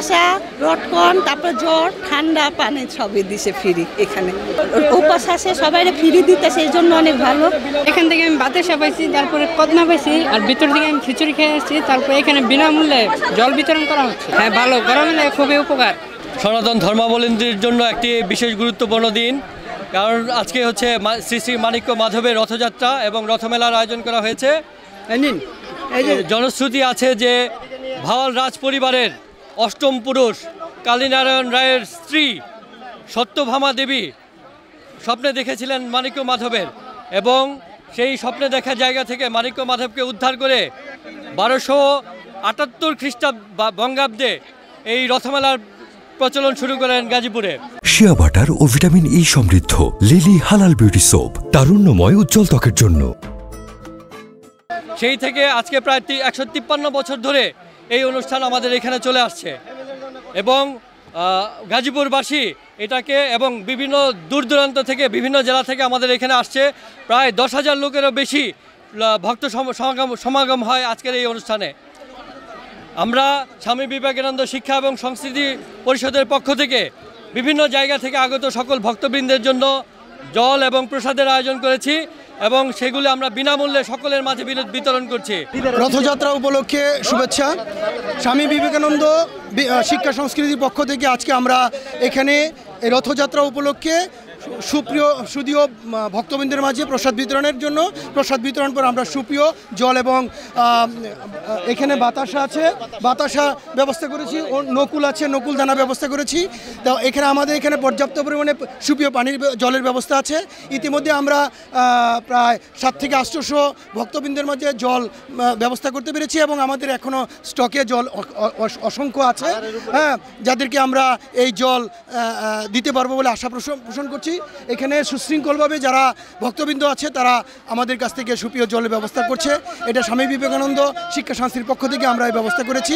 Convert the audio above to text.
কুয়াশা, রটকন, তারপর জ্বর, ঠান্ডা পানি সবই দিছে ফ্রি এখানে। উপাস আছে সবাই ফ্রি দিতে, সেই জন্য অনেক ভালো। এখান থেকে আমি বাতাসা পাইছি, তারপরে কদমা পাইছি, আর ভিতর থেকে আমি খিচুড়ি খেয়ে আসছি। তারপরে এখানে বিনামূল্যে জল বিতরণ করা হচ্ছে। হ্যাঁ, ভালো, গরমে খুবই উপকার। সনাতন ধর্মাবলম্বীদের জন্য একটি বিশেষ গুরুত্বপূর্ণ দিন, কারণ আজকে হচ্ছে শ্রী শ্রী মানিক্য মাধবের রথযাত্রা এবং রথমেলার আয়োজন করা হয়েছে। জনশ্রুতি আছে যে ভাওয়াল রাজ পরিবারের অষ্টম পুরুষ কালীনারায়ণ রায়ের স্ত্রী সত্যভামা দেবী স্বপ্নে দেখেছিলেন মানিক্য মাধবের, এবং সেই স্বপ্নে দেখা জায়গা থেকে মানিক্য মাধবকে উদ্ধার করে 1278 খ্রিস্টাব্দ বা বঙ্গাব্দে এই রথমেলার প্রচলন শুরু করেন গাজীপুরে। শিয়া বাটার ও ভিটামিন ই সমৃদ্ধ লিলি হালাল বিউটি সোপ, তারুণ্যময় উজ্জ্বল ত্বকের জন্য। সেই থেকে আজকে প্রায় 153 বছর ধরে এই অনুষ্ঠান আমাদের এখানে চলে আসছে, এবং গাজীপুরবাসী এটাকে এবং বিভিন্ন দূর দূরান্ত থেকে বিভিন্ন জেলা থেকে আমাদের এখানে আসছে। প্রায় 10,000 লোকেরও বেশি ভক্ত সমাগম হয় আজকের এই অনুষ্ঠানে। আমরা স্বামী বিবেকানন্দ শিক্ষা এবং সংস্কৃতি পরিষদের পক্ষ থেকে বিভিন্ন জায়গা থেকে আগত সকল ভক্তবৃন্দের জন্য জল এবং প্রসাদের আয়োজন করেছি, এবং সেগুলো আমরা বিনামূল্যে সকলের মাঝে বিতরণ করছি। রথযাত্রা উপলক্ষে শুভেচ্ছা। স্বামী বিবেকানন্দ শিক্ষা সংস্কৃতির পক্ষ থেকে আজকে আমরা এখানে এই রথযাত্রা উপলক্ষে সুপ্রিয় ভক্তবৃন্দের মাঝে প্রসাদ বিতরণের জন্য প্রসাদ বিতরণ করে আমরা সুপ্রিয় জল এবং এখানে বাতাসা আছে, বাতাসা ব্যবস্থা করেছি, ও নকুল আছে, নকুল দানা ব্যবস্থা করেছি। তো এখানে আমাদের এখানে পর্যাপ্ত পরিমাণে সুপ্রিয় পানির জলের ব্যবস্থা আছে। ইতিমধ্যে আমরা প্রায় 7 থেকে 800 ভক্তবৃন্দের মাঝে জল ব্যবস্থা করতে পেরেছি, এবং আমাদের এখনও স্টকে জল অসংখ্য আছে, হ্যাঁ, যাদেরকে আমরা এই জল দিতে পারবো বলে আশা পোষণ করছি। এখানে সুশৃঙ্খলভাবে যারা ভক্তবৃন্দ আছে তারা আমাদের কাছ থেকে সুপ্রিয় জলের ব্যবস্থা করছে। এটা স্বামী বিবেকানন্দ শিক্ষা সংস্থার পক্ষ থেকে আমরা এই ব্যবস্থা করেছি।